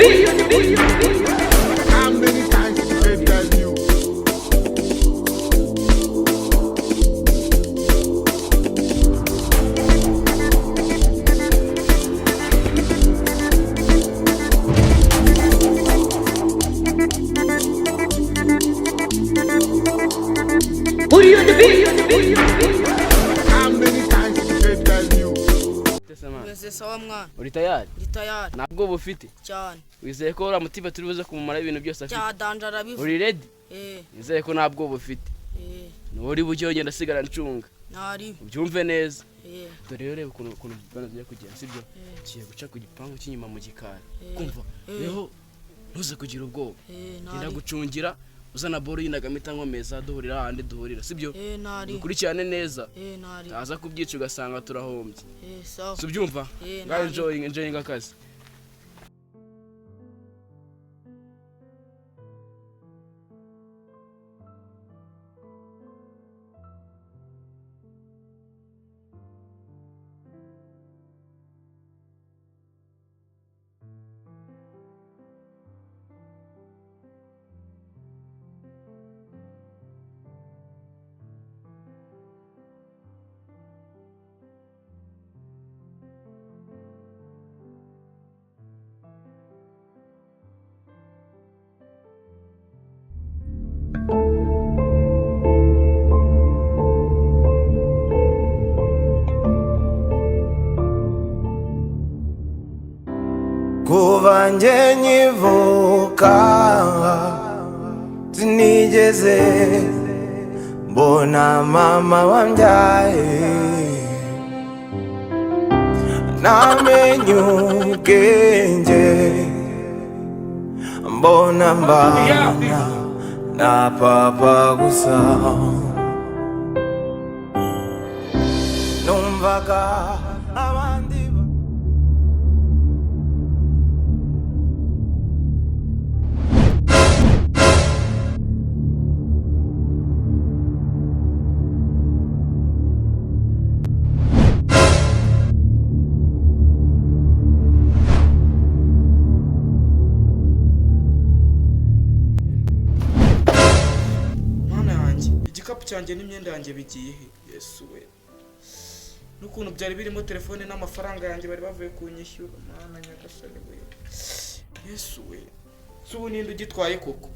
How many times did they tell you? How many times did they tell you? Sawa mwana. Uri tayari? Ndi tayari. Ntabwo bufite Cyane. wizeye ko uramutima turi buze kumumara ibintu byose afite. Cyadanjara bivu. Uri ready? Wizeye ko ntabwo bufite. Uri bujye ugenda sigara ncunga. Nari. Ubyumve neza. Dore rero ukuntu bana zigiye kugenda sibyo? Kiye guca ku gipangu cy'inyuma mu gikari. Kumva? Reho ntuze kugira ubwoba. Genda gucungira uzana boro y'inagamita nkomeza duhurira ahandi duhurira sibyo? Nari. Ukurikirane neza. Nari. Taza kubyica ugasanga turahombye. Sawa. Subyumva? Ngaho enjoying akazi. Kuva njye nkivuka sinigeze mbona mama wambyaye, namenye ubwenge mbona mbana na papa gusa, numvaga abandi igikapu cyanjye n'imyenda yanjye bigiye he? Yesu we, n'ukuntu byari birimo telefone n'amafaranga yanjye bari bavuye kunyishyura. Mana nyagasani we, Yesu we, subu ninde ugitwaye koko?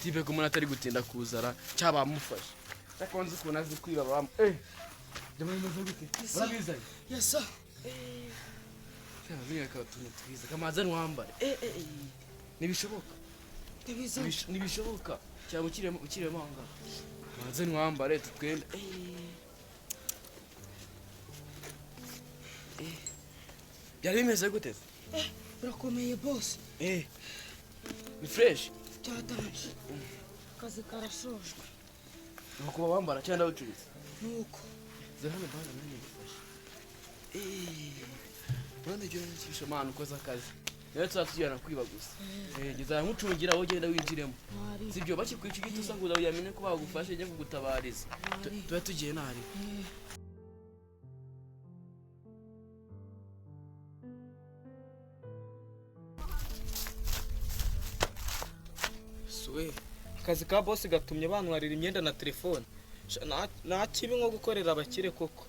Tipe ko atari gutinda kuzara cyabamufasha cyakonze kubona azi kwiba bam jamwe muzo gute urabizanye Yesa cyangwa ka tuntu twiza kamaza nwambare nibishoboka nibishoboka cyangwa ukire manga maze nwambare tutwenda byari bimeze gute birakomeye boss. ni fresh Cyadanje. Kazi karashojwe. nuko bambara cyangwa ucuritse Nuko. zahane bana nani gufasha bande cyo nishisha manu koza akazi rero twatujyana kwiba gusa giza nkucungira aho genda winjiremo sibyo bakikwica igiti usanguza uyamene ko bagufashe njye kugutabariza tuba tugiye nari Suwe, akazi ka boss gatumye bantwarira imyenda na telefone. Nta kibi nko gukorera abakire koko.